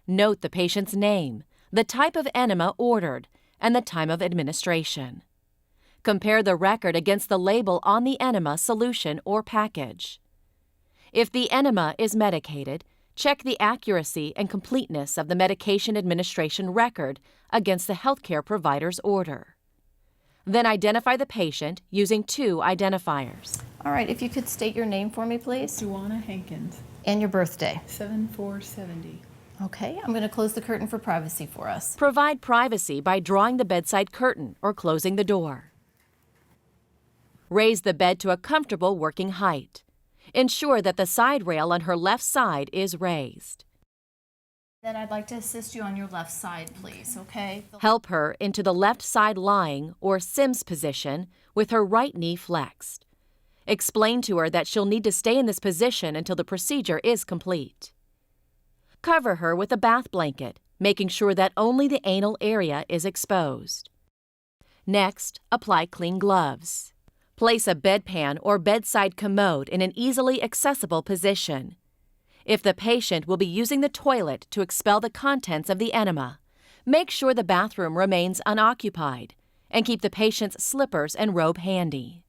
Note the patient's name, the type of enema ordered, and the time of administration. Compare the record against the label on the enema solution or package. If the enema is medicated, check the accuracy and completeness of the medication administration record against the healthcare provider's order. Then identify the patient using 2 identifiers. All right, if you could state your name for me, please. Joanna Hankins. And your birthday. 7470. Okay, I'm going to close the curtain for privacy for us. Provide privacy by drawing the bedside curtain or closing the door. Raise the bed to a comfortable working height. Ensure that the side rail on her left side is raised. Then I'd like to assist you on your left side, please, okay? Help her into the left side lying or Sims position with her right knee flexed. Explain to her that she'll need to stay in this position until the procedure is complete. Cover her with a bath blanket, making sure that only the anal area is exposed. Next, apply clean gloves. Place a bedpan or bedside commode in an easily accessible position. If the patient will be using the toilet to expel the contents of the enema, make sure the bathroom remains unoccupied and keep the patient's slippers and robe handy.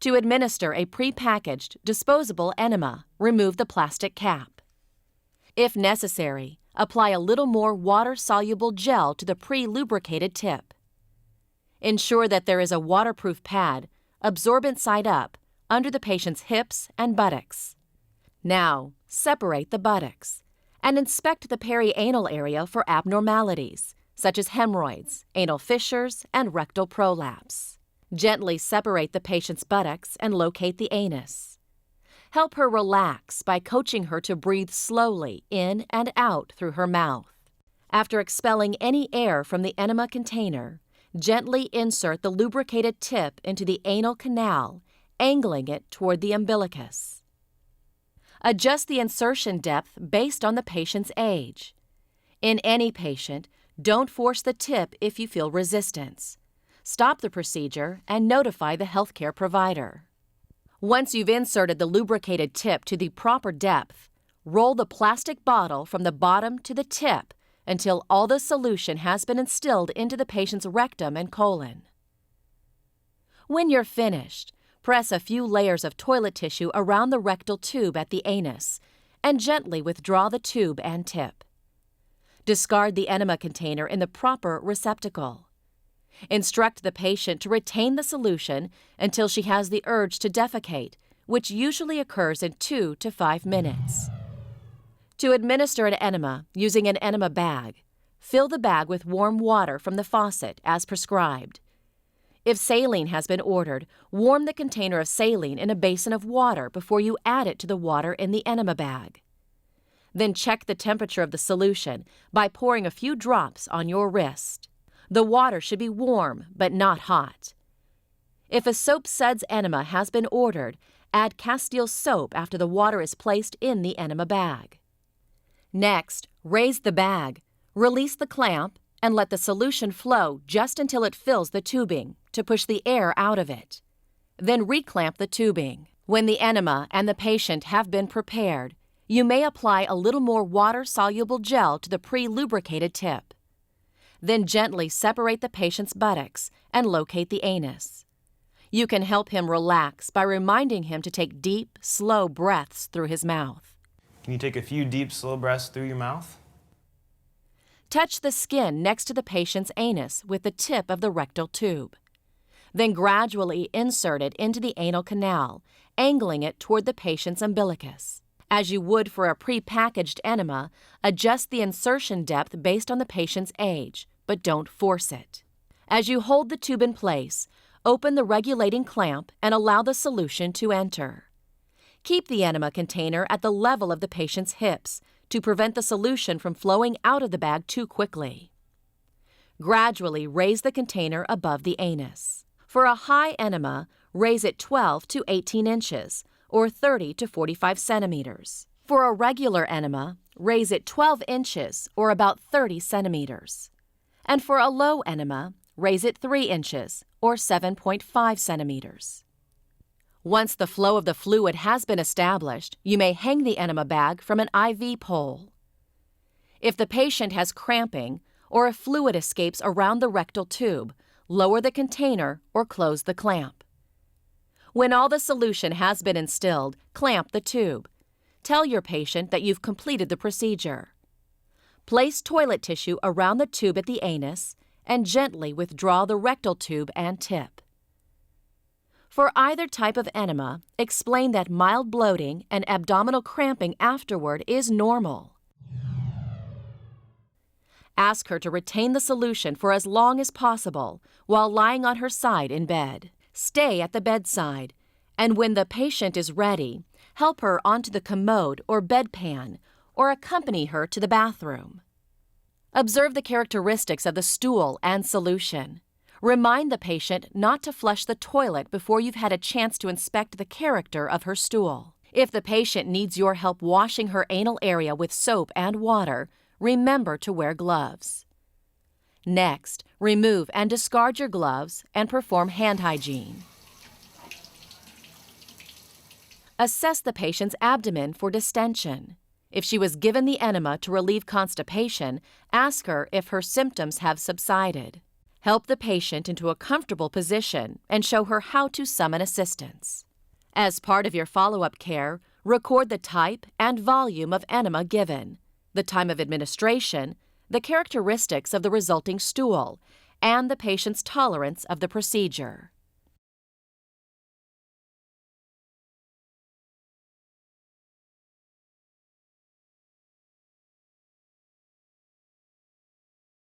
To administer a pre-packaged, disposable enema, remove the plastic cap. If necessary, apply a little more water-soluble gel to the pre-lubricated tip. Ensure that there is a waterproof pad, absorbent side up, under the patient's hips and buttocks. Now, separate the buttocks and inspect the perianal area for abnormalities, such as hemorrhoids, anal fissures, and rectal prolapse. Gently separate the patient's buttocks and locate the anus. Help her relax by coaching her to breathe slowly in and out through her mouth. After expelling any air from the enema container, gently insert the lubricated tip into the anal canal, angling it toward the umbilicus. Adjust the insertion depth based on the patient's age. In any patient, don't force the tip if you feel resistance. Stop the procedure and notify the healthcare provider. Once you've inserted the lubricated tip to the proper depth, roll the plastic bottle from the bottom to the tip until all the solution has been instilled into the patient's rectum and colon. When you're finished, press a few layers of toilet tissue around the rectal tube at the anus and gently withdraw the tube and tip. Discard the enema container in the proper receptacle. Instruct the patient to retain the solution until she has the urge to defecate, which usually occurs in 2 to 5 minutes. To administer an enema using an enema bag, fill the bag with warm water from the faucet as prescribed. If saline has been ordered, warm the container of saline in a basin of water before you add it to the water in the enema bag. Then check the temperature of the solution by pouring a few drops on your wrist. The water should be warm but not hot. If a soap suds enema has been ordered, add Castile soap after the water is placed in the enema bag. Next, raise the bag, release the clamp, and let the solution flow just until it fills the tubing to push the air out of it. Then reclamp the tubing. When the enema and the patient have been prepared, you may apply a little more water-soluble gel to the pre-lubricated tip. Then gently separate the patient's buttocks and locate the anus. You can help him relax by reminding him to take deep, slow breaths through his mouth. Can you take a few deep, slow breaths through your mouth? Touch the skin next to the patient's anus with the tip of the rectal tube. Then gradually insert it into the anal canal, angling it toward the patient's umbilicus. As you would for a pre-packaged enema, adjust the insertion depth based on the patient's age, but don't force it. As you hold the tube in place, open the regulating clamp and allow the solution to enter. Keep the enema container at the level of the patient's hips to prevent the solution from flowing out of the bag too quickly. Gradually raise the container above the anus. For a high enema, raise it 12 to 18 inches, or 30 to 45 centimeters. For a regular enema, raise it 12 inches, or about 30 centimeters. And for a low enema, raise it 3 inches, or 7.5 centimeters. Once the flow of the fluid has been established, you may hang the enema bag from an IV pole. If the patient has cramping or if fluid escapes around the rectal tube, lower the container or close the clamp. When all the solution has been instilled, clamp the tube. Tell your patient that you've completed the procedure. Place toilet tissue around the tube at the anus and gently withdraw the rectal tube and tip. For either type of enema, explain that mild bloating and abdominal cramping afterward is normal. Ask her to retain the solution for as long as possible while lying on her side in bed. Stay at the bedside, and when the patient is ready, help her onto the commode or bedpan or accompany her to the bathroom. Observe the characteristics of the stool and solution. Remind the patient not to flush the toilet before you've had a chance to inspect the character of her stool. If the patient needs your help washing her anal area with soap and water, remember to wear gloves. Next, remove and discard your gloves and perform hand hygiene. Assess the patient's abdomen for distension. If she was given the enema to relieve constipation, ask her if her symptoms have subsided. Help the patient into a comfortable position and show her how to summon assistance. As part of your follow-up care, record the type and volume of enema given, the time of administration, the characteristics of the resulting stool, and the patient's tolerance of the procedure.